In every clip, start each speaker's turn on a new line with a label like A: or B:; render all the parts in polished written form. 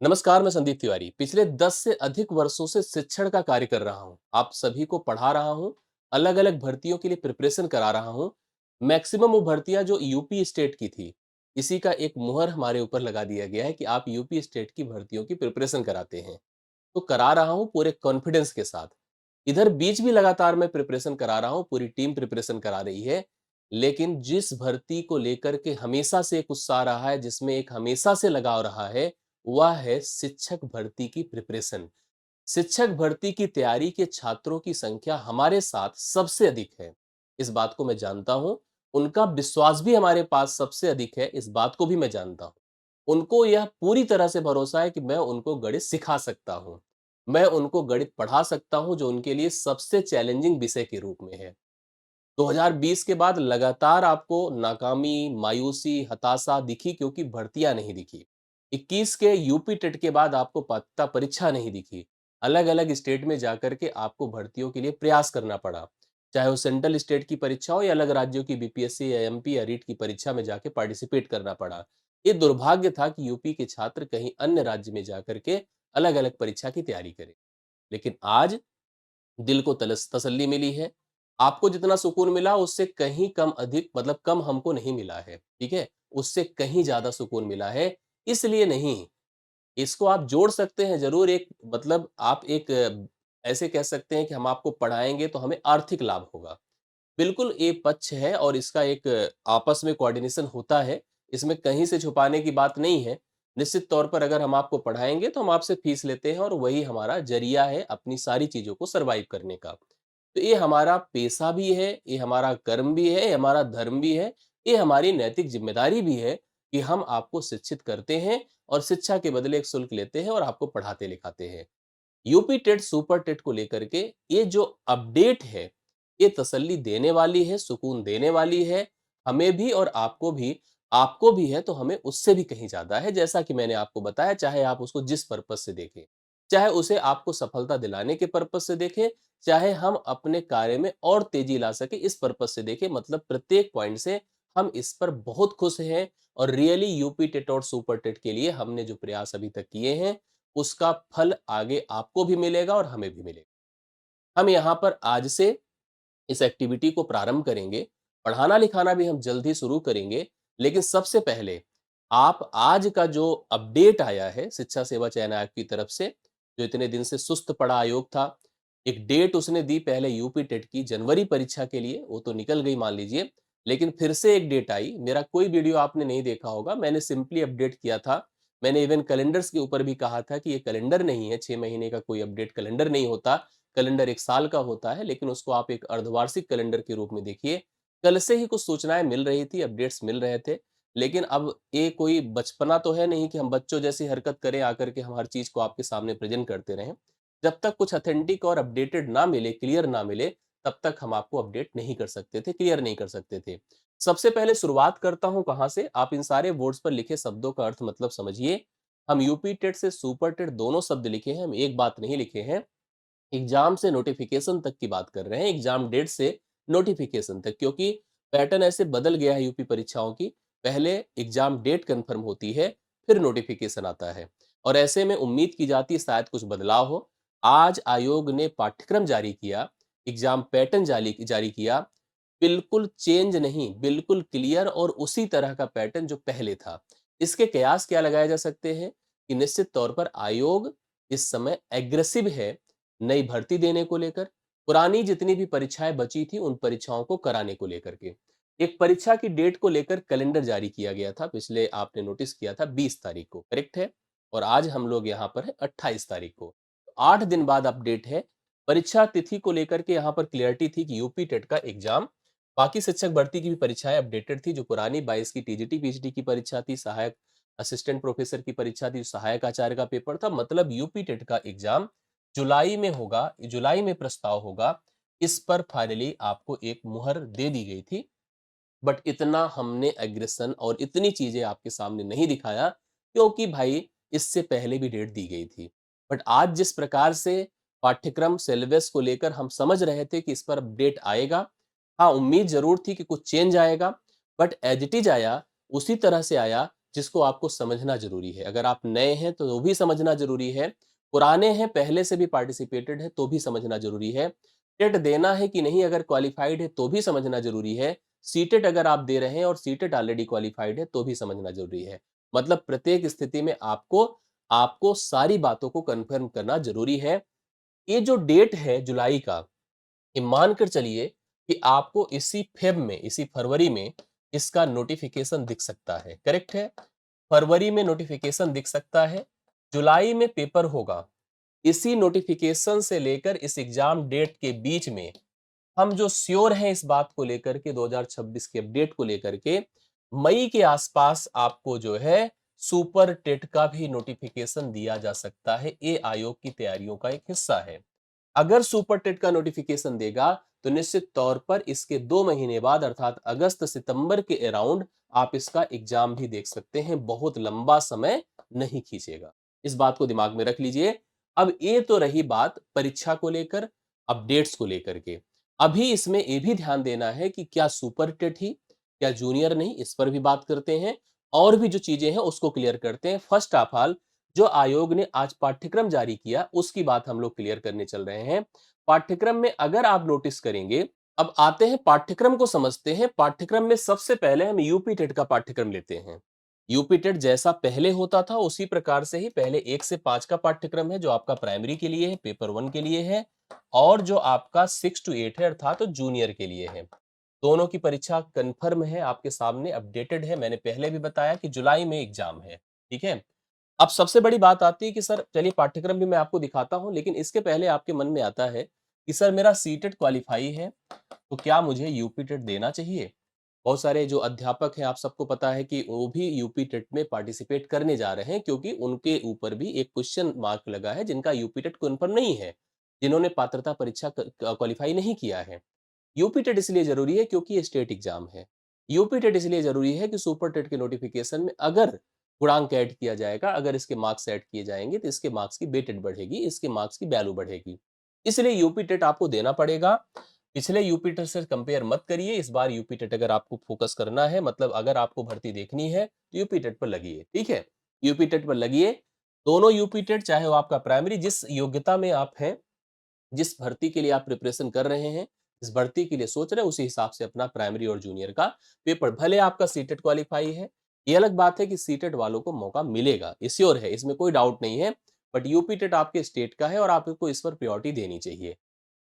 A: नमस्कार, मैं संदीप तिवारी। पिछले 10 से अधिक वर्षों से शिक्षण का कार्य कर रहा हूँ। आप सभी को पढ़ा रहा हूँ, अलग-अलग भर्तियों के लिए प्रिपरेशन करा रहा हूँ। मैक्सिमम वो भर्तियाँ जो यूपी स्टेट की थी, इसी का एक मुहर हमारे ऊपर लगा दिया गया है कि आप यूपी स्टेट की भर्तियों की प्रिपरेशन कराते हैं। तो करा रहा हूँ पूरे कॉन्फिडेंस के साथ। इधर बीच भी लगातार मैं प्रिपरेशन करा रहा हूँ, पूरी टीम प्रिपरेशन करा रही है। लेकिन जिस भर्ती को लेकर के हमेशा से एक उत्साह रहा है, जिसमें एक हमेशा से लगाव रहा है, वह है शिक्षक भर्ती की प्रिपरेशन। शिक्षक भर्ती की तैयारी के छात्रों की संख्या हमारे साथ सबसे अधिक है। इस बात को मैं जानता हूँ। उनका विश्वास भी हमारे पास सबसे अधिक है, इस बात को भी मैं जानता हूँ। उनको यह पूरी तरह से भरोसा है कि मैं उनको गणित सिखा सकता हूँ। मैं उनको गणित पढ़ा सकता हूँ जो उनके लिए सबसे चैलेंजिंग विषय के रूप में है। 2020 के बाद लगातार आपको नाकामी, मायूसी, हताशा दिखी क्योंकि भर्तियां नहीं दिखी। 21 के यूपी टेट के बाद आपको पात्रता परीक्षा नहीं दिखी। अलग-अलग स्टेट में जाकर के आपको भर्तियों के लिए प्रयास करना पड़ा। चाहे वो सेंट्रल स्टेट की परीक्षा हो या अलग राज्यों की बीपीएससी या एमपी या रीट की परीक्षा में जाके पार्टिसिपेट करना पड़ा। ये दुर्भाग्य था कि यूपी के छात्र कहीं अन्य राज्य में जाकर के अलग-अलग परीक्षा की तैयारी करें। लेकिन आज दिल को तसल्ली मिली है। आपको जितना सुकून मिला उससे कहीं कम अधिक मतलब कम हमको नहीं मिला है, ठीक है? उससे कहीं ज़्यादा सुकून मिला है, इसलिए नहीं, इसको आप जोड़ सकते हैं ज़रूर एक मतलब आप एक ऐसे कह सकते हैं कि हम आपको पढ़ाएँगे तो हमें आर्थिक लाभ होगा। बिल्कुल ये पक्ष है और इसका एक आपस में कोऑर्डिनेशन होता है। इसमें कहीं से छुपाने की बात नहीं है। निश्चित तौर पर अगर हम आपको पढ़ाएँगे तो हम आपसे फीस लेते हैं और वही हमारा ज़रिया है अपनी सारी चीज़ों को सर्वाइव करने का। तो ये हमारा पेशा भी है, ये हमारा कर्म भी है, ये हमारा धर्म भी है, ये हमारी नैतिक ज़िम्मेदारी भी है कि हम आपको शिक्षित करते हैं और शिक्षा के बदले एक शुल्क लेते हैं और आपको पढ़ाते-लिखाते हैं। यूपी टेट, सुपर टेट को लेकर के ये जो अपडेट है, ये तसल्ली देने वाली है, सुकून देने वाली है, हमें भी और आपको भी। आपको भी है तो हमें उससे भी कहीं ज़्यादा है, जैसा कि मैंने आपको बताया, चाहे आप उसको जिस पर्पज़ से देखें। चाहे उसे आपको सफलता दिलाने के पर्पज़ से देखें, चाहे हम अपने कार्य में और तेज़ी ला सकें, इस पर्पज़ से देखें, मतलब प्रत्येक पॉइंट से हम इस पर बहुत खुश हैं और रियली यूपी टेट और सुपर टेट के लिए हमने जो प्रयास अभी तक किए हैं, उसका फल आगे आपको भी मिलेगा और हमें भी मिलेगा। हम यहाँ पर आज से इस एक्टिविटी को प्रारंभ करेंगे, पढ़ाना-लिखाना भी हम जल्द ही शुरू करेंगे, लेकिन सबसे पहले आप आज का जो अपडेट आया है शिक्षा सेवा चयन आयोग की तरफ से, जो इतने दिन से सुस्त पड़ा आयोग था, एक डेट उसने दी पहले यूपी टेट की जनवरी परीक्षा के लिए, वो तो निकल गई मान लीजिए, लेकिन फिर से एक डेट आई। मेरा कोई वीडियो आपने नहीं देखा होगा, मैंने सिंपली अपडेट किया था। मैंने इवन कैलेंडर्स के ऊपर भी कहा था कि ये कैलेंडर नहीं है, 6 महीने का कोई अपडेट कैलेंडर नहीं होता। कैलेंडर 1 साल का होता है, लेकिन उसको आप एक अर्धवार्षिक कैलेंडर के रूप में देखिए। कल से ही कुछ सूचनाएँ मिल रही थी, अपडेट्स मिल रहे थे, लेकिन अब ये कोई बचपना तो है नहीं कि हम बच्चों जैसी हरकत करें आकर के हम हर चीज़ को आपके सामने प्रेज़ेंट करते रहें। जब तक कुछ ऑथेंटिक और अपडेटेड ना मिले, क्लियर ना मिले, तब तक हम आपको अपडेट नहीं कर सकते थे, क्लियर नहीं कर सकते थे। सबसे पहले शुरुआत करता हूँ कहाँ से, आप इन सारे बोर्ड्स पर लिखे शब्दों का अर्थ मतलब समझिए। हम यूपी टेट से सुपर टेट दोनों शब्द लिखे हैं, हम एक बात नहीं लिखे हैं। एग्जाम से नोटिफिकेशन तक की बात कर रहे हैं, एग्जाम डेट से नोटिफिकेशन तक, क्योंकि पैटर्न ऐसे बदल गया है यूपी परीक्षाओं की। पहले एग्जाम डेट कंफर्म होती है, फिर नोटिफिकेशन आता है और ऐसे में उम्मीद की जाती है शायद कुछ बदलाव हो। आज आयोग ने पाठ्यक्रम जारी किया, एग्जाम पैटर्न जारी जारी किया, बिल्कुल चेंज नहीं, बिल्कुल क्लियर और उसी तरह का पैटर्न जो पहले था। इसके कयास क्या लगाए जा सकते हैं कि निश्चित तौर पर आयोग इस समय एग्रेसिव है नई भर्ती देने को लेकर, पुरानी जितनी भी परीक्षाएं बची थी उन परीक्षाओं को कराने को लेकर के। एक परीक्षा की डेट को लेकर कैलेंडर जारी किया गया था, पिछले आपने नोटिस किया था 20 तारीख को, करेक्ट है? और आज हम लोग यहाँ पर है 28 तारीख को। 8 दिन बाद अपडेट है। परीक्षा तिथि को लेकर के यहाँ पर क्लियरिटी थी कि यूपी टेट का एग्जाम, बाकी शिक्षक भर्ती की भी परीक्षाएं अपडेटेड थी, जो पुरानी 22 की टीजीटी पीजीटी की परीक्षा थी, सहायक असिस्टेंट प्रोफेसर की परीक्षा थी, सहायक आचार्य का पेपर था, मतलब यूपी टेट का एग्जाम जुलाई में होगा, जुलाई में प्रस्ताव होगा। इस पर फाइनली आपको एक मुहर दे दी गई थी, बट इतना हमने एग्रेशन और इतनी चीजें आपके सामने नहीं दिखाया, क्योंकि भाई इससे पहले भी डेट दी गई थी। बट आज जिस प्रकार से पाठ्यक्रम सिलेबस को लेकर हम समझ रहे थे कि इस पर अपडेट आएगा, हाँ, उम्मीद जरूर थी कि कुछ चेंज आएगा, बट एज इट इज आया, उसी तरह से आया, जिसको आपको समझना ज़रूरी है। अगर आप नए हैं तो वो भी समझना ज़रूरी है, पुराने हैं, पहले से भी पार्टिसिपेटेड हैं तो भी समझना ज़रूरी है। टेट देना है कि नहीं, अगर क्वालिफाइड है तो भी समझना ज़रूरी है। सीटेट अगर आप दे रहे हैं और सीटेट ऑलरेडी क्वालिफाइड है तो भी समझना ज़रूरी है। मतलब प्रत्येक स्थिति में आपको आपको सारी बातों को कन्फर्म करना ज़रूरी है। ये जो डेट है जुलाई का, ये मानकर चलिए कि आपको इसी फ़ेब में, इसी फरवरी में इसका नोटिफ़िकेशन दिख सकता है, करेक्ट है? फरवरी में नोटिफ़िकेशन दिख सकता है, जुलाई में पेपर होगा। इसी नोटिफ़िकेशन से लेकर इस एग्ज़ाम डेट के बीच में हम जो श्योर हैं इस बात को लेकर के 2026 के अपडेट को लेकर के, मई के आसपास आपको जो है सुपर टेट का भी नोटिफ़िकेशन दिया जा सकता है। ये आयोग की तैयारियों का एक हिस्सा है। अगर सुपर टेट का नोटिफिकेशन देगा तो निश्चित तौर पर इसके 2 महीने बाद अर्थात अगस्त सितंबर के अराउंड आप इसका एग्जाम भी देख सकते हैं। बहुत लंबा समय नहीं खींचेगा, इस बात को दिमाग में रख लीजिए। अब ये तो रही बात परीक्षा को लेकर, अपडेट्स को लेकर के। अभी इसमें ये भी ध्यान देना है कि क्या सुपर टेट ही, क्या जूनियर नहीं, इस पर भी बात करते हैं। और भी जो चीजें हैं उसको क्लियर करते हैं। फर्स्ट ऑफ ऑल, जो आयोग ने आज पाठ्यक्रम जारी किया उसकी बात हम लोग क्लियर करने चल रहे हैं। पाठ्यक्रम में अगर आप नोटिस करेंगे, अब आते हैं पाठ्यक्रम को समझते हैं। पाठ्यक्रम में सबसे पहले हम यूपी टेट का पाठ्यक्रम लेते हैं। यूपी टेट जैसा पहले होता था उसी प्रकार से ही पहले 1 से 5 का पाठ्यक्रम है, जो आपका प्राइमरी के लिए है, पेपर 1 के लिए है, और जो आपका 6 to 8 है अर्थात तो जूनियर के लिए है। दोनों की परीक्षा कंफर्म है, आपके सामने अपडेटेड है। मैंने पहले भी बताया कि जुलाई में एग्जाम है, ठीक है। अब सबसे बड़ी बात आती है कि सर चलिए पाठ्यक्रम भी मैं आपको दिखाता हूं, लेकिन इसके पहले आपके मन में आता है कि सर मेरा सीटेट क्वालिफाई है, तो क्या मुझे यूपी टेट देना चाहिए? बहुत सारे जो अध्यापक हैं, आप सबको पता है कि वो भी यूपी टेट में पार्टिसिपेट करने जा रहे हैं, क्योंकि उनके ऊपर भी एक क्वेश्चन मार्क लगा है जिनका यूपी टेट कन्फर्म नहीं है, जिन्होंने पात्रता परीक्षा क्वालिफाई नहीं किया है। यूपी टेट इसलिए जरूरी है क्योंकि ये स्टेट एग्जाम है। यूपी टेट इसलिए जरूरी है कि सुपर टेट के नोटिफिकेशन में अगर गुणांक ऐड किया जाएगा, अगर इसके मार्क्स ऐड किए जाएंगे तो इसके मार्क्स की वेटेड बढ़ेगी, इसके मार्क्स की वैल्यू बढ़ेगी। इसलिए यूपी टेट आपको देना पड़ेगा। पिछले यूपी टेट से कंपेयर मत करिए, इस बार यूपी टेट अगर आपको फोकस करना है, मतलब अगर आपको भर्ती देखनी है तो यूपी टेट पर लगिए, ठीक है। यूपी टेट पर लगिए। दोनों यूपी टेट, चाहे वो आपका प्राइमरी, जिस योग्यता में आप हैं, जिस भर्ती के लिए आप प्रिपरेशन कर रहे हैं, जिस भर्ती के लिए सोच रहे हैं, उसी हिसाब से अपना प्राइमरी और जूनियर का पेपर, भले आपका सीटेट क्वालिफाई है, ये अलग बात है कि सीटेट वालों को मौका मिलेगा, श्योर है, इसमें कोई डाउट नहीं है। बट यूपी टेट आपके स्टेट का है और आपको इस पर प्रायोरिटी देनी चाहिए।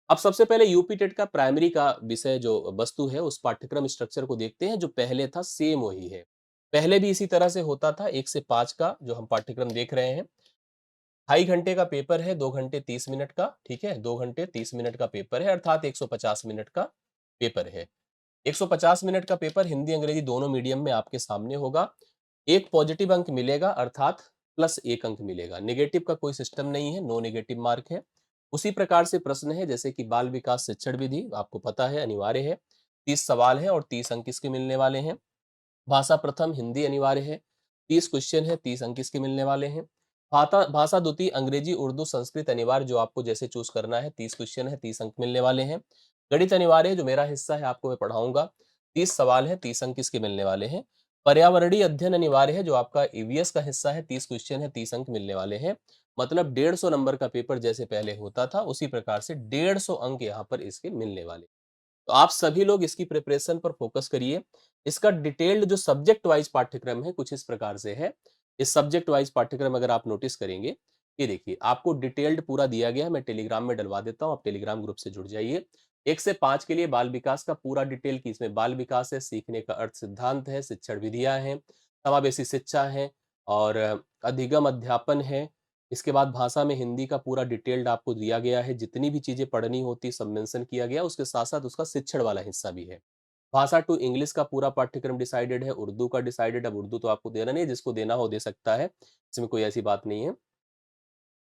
A: अब सबसे पहले यूपी टेट का प्राइमरी का विषय जो वस्तु है, उस पाठ्यक्रम स्ट्रक्चर को देखते हैं। जो पहले था सेम वही है, पहले भी इसी तरह से होता था। 1 से 5 का जो हम पाठ्यक्रम देख रहे हैं, 2.5 घंटे का पेपर है, 2 घंटे 30 मिनट का, ठीक है, 2 घंटे 30 मिनट का पेपर है, अर्थात 150 मिनट का पेपर है। 150 मिनट का पेपर हिंदी अंग्रेजी दोनों मीडियम में आपके सामने होगा। एक पॉजिटिव अंक मिलेगा, अर्थात +1 अंक मिलेगा। नेगेटिव का कोई सिस्टम नहीं है, नो नेगेटिव मार्क है। उसी प्रकार से प्रश्न है जैसे कि बाल विकास शिक्षण विधि, आपको पता है अनिवार्य है। 30 सवाल है और 30 अंक इसके मिलने वाले हैं। भाषा प्रथम हिंदी अनिवार्य है, 30 क्वेश्चन है, 30 अंक इसके मिलने वाले हैं। भाषा द्वितीय अंग्रेजी उर्दू संस्कृत अनिवार्य, जो आपको जैसे चूज करना है, 30 क्वेश्चन है, 30 अंक मिलने वाले हैं। गणित अनिवार्य है, जो मेरा हिस्सा है, आपको मैं पढ़ाऊंगा, 30 सवाल है, 30 अंक इसके मिलने वाले हैं। पर्यावरणीय अध्ययन अनिवार्य है, जो आपका ईवीएस का हिस्सा है, 30 क्वेश्चन है, 30 अंक मिलने वाले हैं। मतलब 150 नंबर का पेपर जैसे पहले होता था उसी प्रकार से 150 अंक यहाँ पर इसके मिलने वाले। तो आप सभी लोग इसकी प्रिपरेशन पर फोकस करिए। इसका डिटेल्ड जो सब्जेक्ट वाइज पाठ्यक्रम है कुछ इस प्रकार से है। इस सब्जेक्ट वाइज पाठ्यक्रम अगर आप नोटिस करेंगे, ये देखिए आपको डिटेल्ड पूरा दिया गया है। मैं टेलीग्राम में डलवा देता हूँ, आप टेलीग्राम ग्रुप से जुड़ जाइए। 1 से 5 के लिए बाल विकास का पूरा डिटेल, की इसमें बाल विकास है, सीखने का अर्थ सिद्धांत है, शिक्षण विधियां हैं, समावेशी शिक्षा है, और अधिगम अध्यापन है। इसके बाद भाषा में हिंदी का पूरा डिटेल्ड आपको दिया गया है, जितनी भी चीजें पढ़नी होती सब मेंशन किया गया। उसके साथ साथ उसका शिक्षण वाला हिस्सा भी है। भाषा टू इंग्लिश का पूरा पाठ्यक्रम डिसाइडेड है, उर्दू का डिसाइडेड। अब उर्दू तो आपको देना नहीं है, जिसको देना हो दे सकता है, इसमें कोई ऐसी बात नहीं है।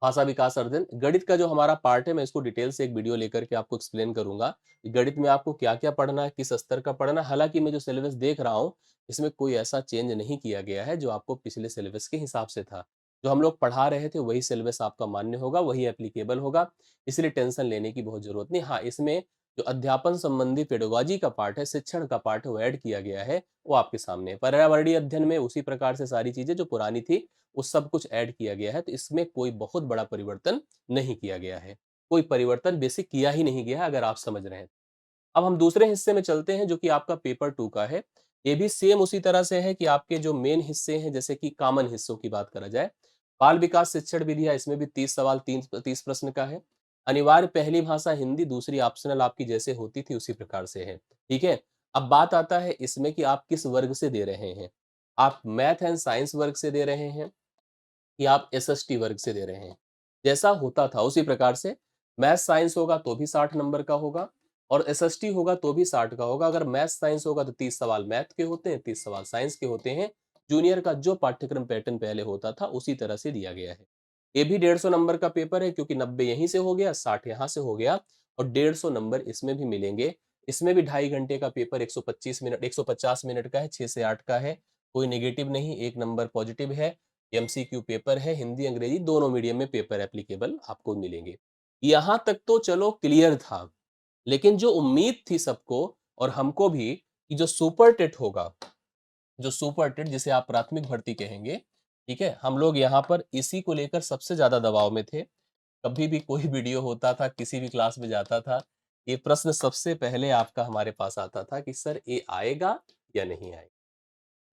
A: भाषा विकास अध्ययन, गणित का जो हमारा पार्ट है, मैं इसको डिटेल से एक वीडियो लेकर के आपको एक्सप्लेन करूंगा कि गणित में आपको क्या क्या पढ़ना है, किस स्तर का पढ़ना है। हालांकि मैं जो सिलेबस देख रहा हूँ इसमें कोई ऐसा चेंज नहीं किया गया है, जो आपको पिछले सिलेबस के हिसाब से था। जो हम लोग पढ़ा रहे थे वही सिलेबस आपका मान्य होगा, वही एप्लीकेबल होगा, इसलिए टेंशन लेने की बहुत जरूरत नहीं। हाँ, इसमें जो अध्यापन संबंधी पेडागोजी का पार्ट है, शिक्षण का पार्ट है, वो ऐड किया गया है, वो आपके सामने है। पर्यावरणीय अध्ययन में उसी प्रकार से सारी चीजें जो पुरानी थी, वो सब कुछ ऐड किया गया है, तो इसमें कोई बहुत बड़ा परिवर्तन नहीं किया गया है। कोई परिवर्तन बेसिक किया ही नहीं गया है, अगर आप समझ रहे हैं। अब हम दूसरे हिस्से में चलते हैं, जो कि आपका पेपर 2 का है। ये भी सेम उसी तरह से है कि आपके जो मेन हिस्से हैं, जैसे कि कॉमन हिस्सों की बात करा जाए, बाल विकास शिक्षण विधि है, इसमें भी 30 सवाल, 30 प्रश्न का है। अनिवार्य पहली भाषा हिंदी, दूसरी ऑप्शनल आपकी जैसे होती थी उसी प्रकार से है। ठीक है? अब बात आता है इसमें कि आप किस वर्ग से दे रहे हैं। आप मैथ एंड साइंस वर्ग से दे रहे हैं कि आप एसएसटी वर्ग से दे रहे हैं। जैसा होता था उसी प्रकार से मैथ साइंस होगा तो भी 60 नंबर का होगा और एसएसटी होगा तो भी 60 का होगा। अगर मैथ साइंस होगा तो 30 सवाल मैथ के होते हैं, 30 सवाल साइंस के होते हैं। जूनियर का जो पाठ्यक्रम पैटर्न पहले होता था उसी तरह से दिया गया है। ये भी 150 नंबर का पेपर है, क्योंकि 90 यहीं से हो गया, 60 यहाँ से हो गया और 150 नंबर इसमें भी मिलेंगे। इसमें भी 2.5 घंटे का पेपर 125 मिनट 150 मिनट का है, 6 से 8 का है। कोई नेगेटिव नहीं, 1 नंबर पॉजिटिव है। एमसीक्यू पेपर है, हिंदी अंग्रेजी दोनों मीडियम में पेपर एप्लीकेबल आपको मिलेंगे। यहाँ तक तो चलो क्लियर था, लेकिन जो उम्मीद थी सबको और हमको भी कि जो सुपर टेट होगा, जो सुपर टेट जिसे आप प्राथमिक भर्ती कहेंगे, ठीक है, हम लोग यहाँ पर इसी को लेकर सबसे ज्यादा दबाव में थे। कभी भी कोई वीडियो होता था, किसी भी क्लास में जाता था, ये प्रश्न सबसे पहले आपका हमारे पास आता था कि सर ये आएगा या नहीं आएगा।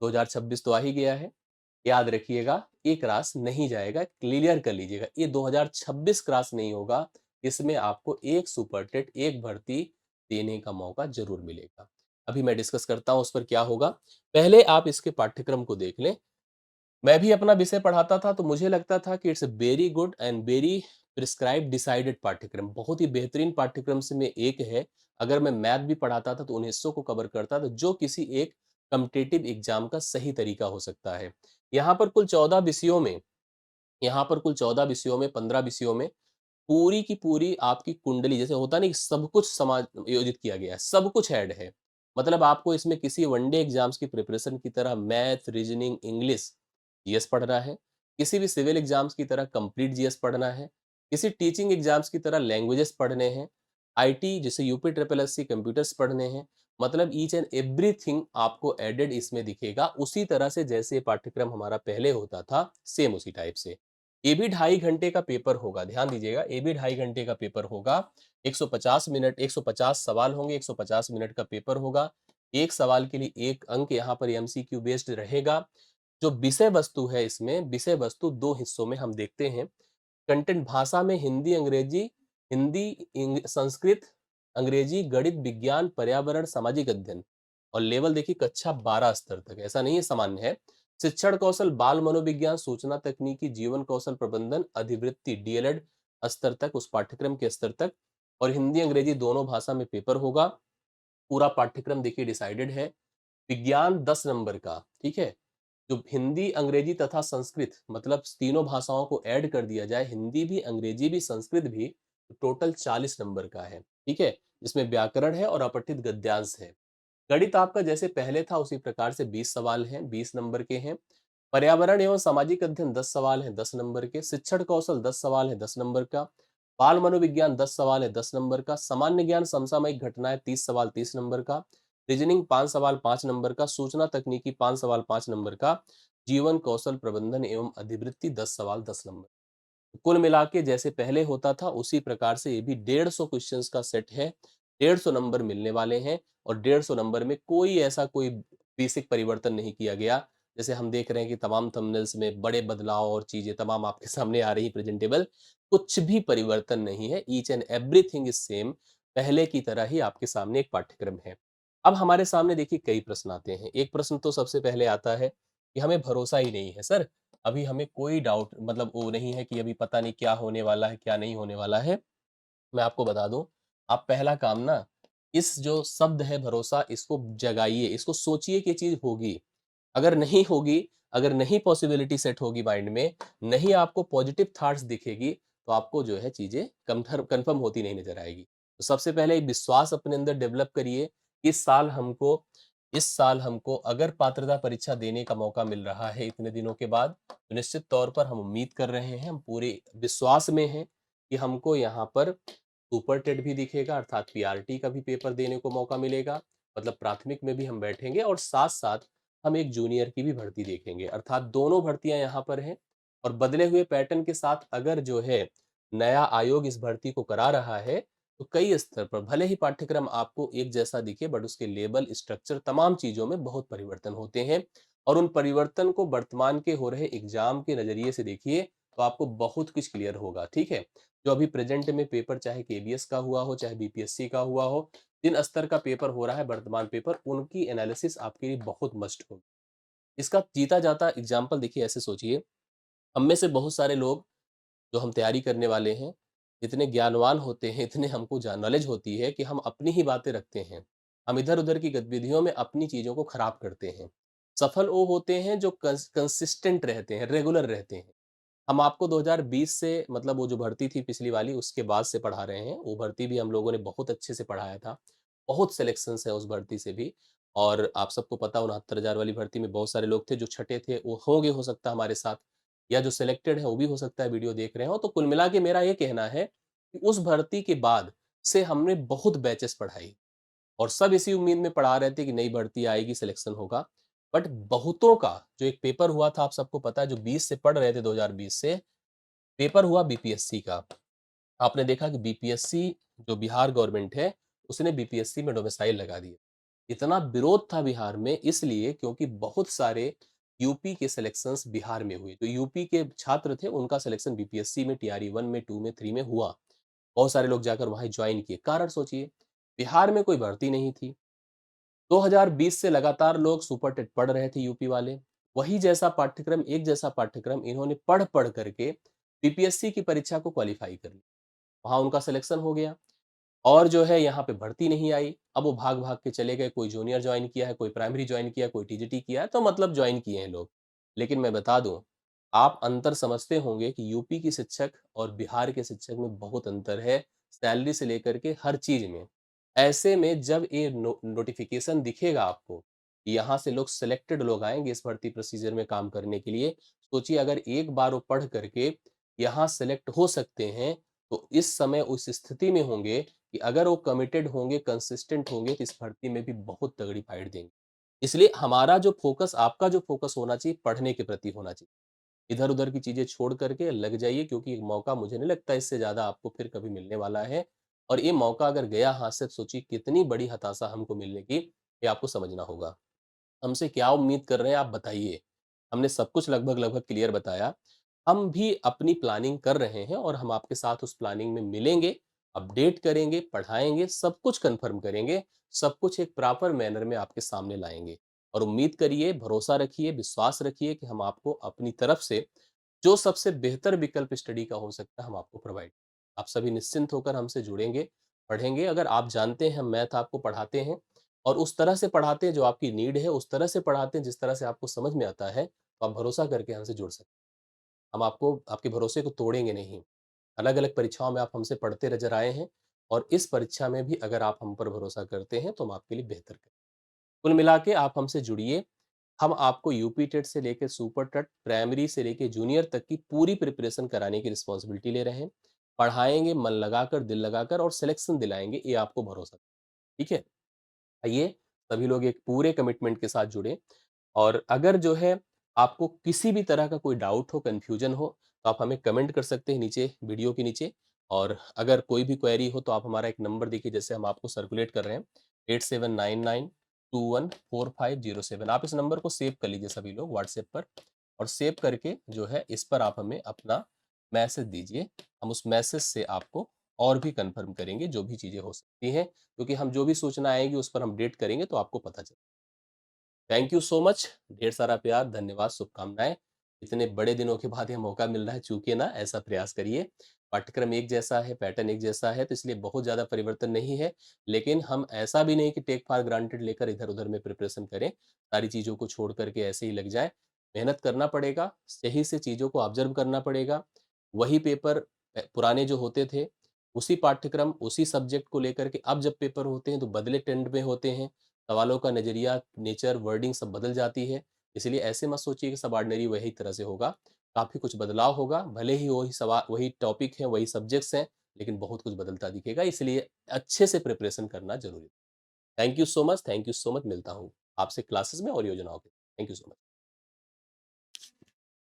A: 2026 तो आ ही गया है, याद रखिएगा, ये क्रॉस नहीं जाएगा, क्लियर कर लीजिएगा, ये 2026 क्रॉस नहीं होगा। इसमें आपको एक सुपर टेट, एक भर्ती देने का मौका जरूर मिलेगा। अभी मैं डिस्कस करता हूं उस पर क्या होगा। पहले आप इसके पाठ्यक्रम को देख लें। मैं भी अपना विषय पढ़ाता था तो मुझे लगता था कि it's very good and very prescribe decided पाठ्यक्रम, बहुत ही बेहतरीन पाठ्यक्रम से में एक है। अगर मैं मैथ भी पढ़ाता था तो उन हिस्सों को कवर करता था जो किसी एक कम्पिटिटिव एग्जाम का सही तरीका हो सकता है। यहाँ पर कुल 14 विषयों में, यहाँ पर कुल 14 विषयों में, 15 विषयों में पूरी की पूरी आपकी कुंडली, जैसे होता नहीं, सब कुछ समाज योजित किया गया है, सब कुछ ऐड है। मतलब आपको इसमें किसी वनडे एग्जाम्स की प्रिपरेशन की तरह मैथ, रीजनिंग, इंग्लिश, जीएस पढ़ना है। किसी भी सिविल एग्जाम्स की तरह कंप्लीट जीएस पढ़ना है। किसी टीचिंग एग्जाम्स की तरह लैंग्वेजेस पढ़ने हैं। आईटी जैसे यूपी ट्रिपल एससी कंप्यूटर्स पढ़ने हैं। मतलब ईच एंड एवरीथिंग आपको एडेड इसमें दिखेगा, उसी तरह से जैसे पाठ्यक्रम हमारा पहले होता था, सेम उसी टाइप से। ये भी 2.5 घंटे का पेपर होगा, ध्यान दीजिएगा, ये भी 2.5 घंटे का पेपर होगा। 150 मिनट, 150 सवाल होंगे, 150 मिनट का पेपर होगा। एक सवाल के लिए एक अंक यहाँ पर एमसीक्यू बेस्ड रहेगा। जो विषय वस्तु है, इसमें विषय वस्तु दो हिस्सों में हम देखते हैं। कंटेंट भाषा में हिंदी अंग्रेजी, हिंदी संस्कृत, अंग्रेजी, गणित, विज्ञान, पर्यावरण, सामाजिक अध्ययन। और लेवल देखिए कक्षा 12 स्तर तक, ऐसा नहीं है सामान्य है। शिक्षण कौशल, बाल मनोविज्ञान, सूचना तकनीकी, जीवन कौशल प्रबंधन, अधिवृत्ति, डीएलएड स्तर तक, उस पाठ्यक्रम के स्तर तक। और हिंदी अंग्रेजी दोनों भाषा में पेपर होगा। पूरा पाठ्यक्रम देखिए डिसाइडेड है। विज्ञान 10 नंबर का, ठीक है। जो हिंदी, अंग्रेजी तथा संस्कृत, मतलब तीनों भाषाओं को ऐड कर दिया जाए, हिंदी भी, अंग्रेजी भी, संस्कृत भी, तो टोटल 40 नंबर का है, ठीक है। इसमें व्याकरण है और अपठित गद्यांश है। गणित आपका जैसे पहले था उसी प्रकार से 20 सवाल हैं, 20 नंबर के हैं। पर्यावरण एवं सामाजिक अध्ययन 10 सवाल हैं, 10 नंबर के। शिक्षण कौशल 10 सवाल है, 10 नंबर का। बाल मनोविज्ञान 10 सवाल है, 10 नंबर का। सामान्य ज्ञान समसामयिक घटनाएं 30 सवाल, 30 नंबर का। रीजनिंग 5 सवाल, 5 नंबर का। सूचना तकनीकी 5 सवाल, 5 नंबर का। जीवन कौशल प्रबंधन एवं अधिवृत्ति 10 सवाल, 10 नंबर। कुल मिला के जैसे पहले होता था उसी प्रकार से ये भी 150 क्वेश्चंस का सेट है। 150 नंबर मिलने वाले हैं और 150 नंबर में कोई ऐसा कोई बेसिक परिवर्तन नहीं किया गया। जैसे हम देख रहे हैं कि तमाम थंबनेल्स में बड़े बदलाव और चीजें तमाम आपके सामने आ रही प्रेजेंटेबल, कुछ भी परिवर्तन नहीं है। Each and everything is same, पहले की तरह ही आपके सामने एक पाठ्यक्रम है। अब हमारे सामने देखिए कई प्रश्न आते हैं। एक प्रश्न तो सबसे पहले आता है कि हमें भरोसा ही नहीं है सर, अभी हमें कोई डाउट, मतलब वो नहीं है कि अभी पता नहीं क्या होने वाला है, क्या नहीं होने वाला है। मैं आपको बता दूं, आप पहला काम ना, इस जो शब्द है भरोसा, इसको जगाइए, इसको सोचिए कि चीज होगी। अगर नहीं होगी, अगर नहीं पॉसिबिलिटी सेट होगी माइंड में, नहीं आपको पॉजिटिव थॉट्स दिखेगी, तो आपको जो है चीजें कंफर्म होती नहीं नजर आएगी। तो सबसे पहले एक विश्वास अपने अंदर डेवलप करिए। इस साल हमको इस साल हमको अगर पात्रता परीक्षा देने का मौका मिल रहा है इतने दिनों के बाद, तो निश्चित तौर पर हम उम्मीद कर रहे हैं, हम पूरे विश्वास में हैं कि हमको यहाँ पर सुपर टेट भी दिखेगा अर्थात पीआरटी का भी पेपर देने को मौका मिलेगा, मतलब प्राथमिक में भी हम बैठेंगे और साथ-साथ हम एक जूनियर की भी भर्ती देखेंगे, अर्थात दोनों भर्तियाँ यहाँ पर हैं और बदले हुए पैटर्न के साथ अगर जो है नया आयोग इस भर्ती को करा रहा है, तो कई स्तर पर भले ही पाठ्यक्रम आपको एक जैसा दिखे बट उसके लेवल, स्ट्रक्चर तमाम चीज़ों में बहुत परिवर्तन होते हैं और उन परिवर्तन को वर्तमान के हो रहे एग्ज़ाम के नज़रिए से देखिए, तो आपको बहुत कुछ क्लियर होगा, ठीक है? जो अभी प्रेजेंट में पेपर चाहे केबीएस का हुआ हो, चाहे बीपीएससी का हुआ हो, जिन स्तर का पेपर हो रहा है वर्तमान पेपर, उनकी एनालिसिस आपके लिए बहुत मस्ट होगी। इसका जीता जाता एग्जाम्पल देखिए ऐसे सोचिए, हम में से बहुत सारे लोग जो हम तैयारी करने वाले हैं, इतने ज्ञानवान होते हैं, इतने हमको जान नॉलेज होती है कि हम अपनी ही बातें रखते हैं। हम इधर-उधर की गतिविधियों में अपनी चीज़ों को खराब करते हैं। सफल वो होते हैं जो कंसिस्टेंट रहते हैं, रेगुलर रहते हैं। हम आपको 2020 से मतलब वो जो भर्ती थी पिछली वाली उसके बाद से पढ़ा रहे हैं। वो भर्ती भी हम लोगों ने बहुत अच्छे से पढ़ाया था। बहुत सिलेक्शंस है उस भर्ती से भी और आप सबको पता 69,000 वाली भर्ती में बहुत सारे लोग थे जो छँटे थे, वो होंगे हो सकता है हमारे साथ या जो सिलेक्टेड है वो भी हो सकता है वीडियो देख रहे हों। तो कुल मिला के मेरा ये कहना है कि उस भर्ती के बाद से हमने बहुत बैचेस पढ़ाई। और सब इसी उम्मीद में पढ़ा रहे थे कि नई भर्ती आएगी, सिलेक्शन होगा। बट बहुतों का जो एक पेपर हुआ था आप सबको पता है जो 20 से पढ़ रहे थे 2020 से, पेपर हुआ बीपीएससी का। आपने देखा कि बीपीएससी जो बिहार गवर्नमेंट है, उसने बीपीएससी में डोमिसाइल लगा दिया। इतना विरोध था बिहार में इसलिए क्योंकि बहुत सारे यूपी के सिलेक्शंस बिहार में हुए। जो यूपी के छात्र थे उनका सिलेक्शन बीपीएससी में टीआरई 1 में, 2 में, 3 में हुआ। बहुत सारे लोग जाकर वहाँ जॉइन किए। कारण सोचिए, बिहार में कोई भर्ती नहीं थी। 2020 से लगातार लोग सुपर टेट पढ़ रहे थे यूपी वाले। वही जैसा पाठ्यक्रम, एक जैसा पाठ्यक्रम इन्होंने पढ़-पढ़ करके बीपीएससी की परीक्षा को क्वालीफाई कर लिया। वहाँ उनका सिलेक्शन हो गया और जो है यहाँ पे भर्ती नहीं आई। अब वो भाग-भाग के चले गए, कोई जूनियर जॉइन किया है, कोई प्राइमरी जॉइन किया है, कोई टीजीटी किया है, तो मतलब जॉइन किए हैं लोग। लेकिन मैं बता दूँ, आप अंतर समझते होंगे कि यूपी की शिक्षक और बिहार के शिक्षक में बहुत अंतर है, सैलरी से लेकर के हर चीज़ में। ऐसे में जब ये नोटिफ़िकेशन दिखेगा आपको, कि यहाँ से लोग सिलेक्टेड लोग आएँगे इस भर्ती प्रोसीजर में काम करने के लिए, सोचिए अगर एक बार वो पढ़ करके यहाँ सेलेक्ट हो सकते हैं, तो इस समय उस स्थिति में होंगे कि अगर वो कमिटेड होंगे, कंसिस्टेंट होंगे, तो इस भर्ती में भी बहुत तगड़ी फाइट देंगे। इसलिए हमारा जो फ़ोकस आपका जो फ़ोकस होना चाहिए, पढ़ने के प्रति होना चाहिए। इधर-उधर की चीज़ें छोड़ कर के लग जाइए क्योंकि एक मौका मुझे नहीं लगता इससे ज़्यादा आपको फिर कभी मिलने वाला है और ये मौका अगर गया हाथ से तो सोचिए कितनी बड़ी हताशा हमको मिलेगी, ये आपको समझना होगा। हमसे क्या उम्मीद कर रहे हैं आप बताइए? हमने सब कुछ लगभग-लगभग क्लियर बताया। हम भी अपनी प्लानिंग कर रहे हैं और हम आपके साथ उस प्लानिंग में मिलेंगे, अपडेट करेंगे, पढ़ाएँगे, सब कुछ कन्फर्म करेंगे, सब कुछ एक प्रॉपर मैनर में आपके सामने लाएँगे। और उम्मीद करिए, भरोसा रखिए, विश्वास रखिए कि हम आपको अपनी तरफ से जो सबसे बेहतर विकल्प स्टडी का हो सकता है, हम आपको प्रोवाइड आप सभी निश्चिंत होकर हमसे जुड़ेंगे, पढ़ेंगे। अगर आप जानते हैं हम मैथ आपको पढ़ाते हैं और उस तरह से पढ़ाते हैं जो आपकी नीड है, उस तरह से पढ़ाते हैं जिस तरह से आपको समझ में आता है, तो आप भरोसा करके हमसे जुड़ सकते हैं। हम आपको आपके भरोसे को तोड़ेंगे नहीं। अलग-अलग परीक्षाओं में आप हमसे पढ़ते नज़र आए हैं और इस परीक्षा में भी अगर आप हम पर भरोसा करते हैं, तो हम आपके लिए बेहतर करेंगे। कुल मिला के आप हमसे जुड़िए, हम आपको यूपी टेट से लेके सुपर टेट, प्राइमरी से लेके जूनियर तक की पूरी प्रिपरेशन कराने की रिस्पॉन्सिबिलिटी ले रहे हैं। पढ़ाएँगे मन लगाकर, दिल लगाकर और सिलेक्शन दिलाएँगे, ये आपको भरोसा ठीक है? आइए, सभी लोग एक पूरे कमिटमेंट के साथ जुड़ें और अगर जो है आपको किसी भी तरह का कोई डाउट हो, कन्फ्यूजन हो, तो आप हमें कमेंट कर सकते हैं नीचे वीडियो के नीचे और अगर कोई भी क्वेरी हो तो आप हमारा एक नंबर देखिए जैसे हम आपको सर्कुलेट कर रहे हैं 8799214507 आप इस नंबर को सेव कर लीजिए सभी लोग व्हाट्सएप पर और सेव करके जो है इस पर आप हमें अपना मैसेज दीजिए। हम उस मैसेज से आपको और भी कन्फर्म करेंगे जो भी चीज़ें हो सकती हैं क्योंकि हम जो भी सूचना आएगी उस पर हम अपडेट करेंगे तो आपको पता चले। Thank you so much. ढेर सारा प्यार, धन्यवाद, शुभकामनाएँ। इतने बड़े दिनों के बाद ये मौका मिल रहा है, चूकिए ना, ऐसा प्रयास करिए। पाठ्यक्रम एक जैसा है, पैटर्न एक जैसा है, तो इसलिए बहुत ज़्यादा परिवर्तन नहीं है। लेकिन हम ऐसा भी नहीं कि टेक फॉर ग्रांटेड लेकर इधर-उधर में प्रिपरेशन करें। सारी चीज़ों को छोड़ कर के ऐसे ही लग जाएँ। मेहनत करना पड़ेगा, सही से चीज़ों को ऑब्ज़र्व करना पड़ेगा। वही पेपर पुराने जो होते थे, उसी पाठ्यक्रम, उसी सब्जेक्ट को लेकर के अब जब पेपर होते हैं, तो बदले ट्रेंड में होते हैं। सवालों का नज़रिया, नेचर, वर्डिंग सब बदल जाती है। इसलिए ऐसे मत सोचिए कि सब ऑर्डिनरी वही तरह से होगा। काफ़ी कुछ बदलाव होगा, भले ही वही टॉपिक हैं, वही सब्जेक्ट्स हैं, लेकिन बहुत कुछ बदलता दिखेगा, इसलिए अच्छे से प्रिपरेशन करना ज़रूरी है। थैंक यू सो मच, मिलता हूँ आपसे क्लासेस में और योजनाओं के। Thank you so much.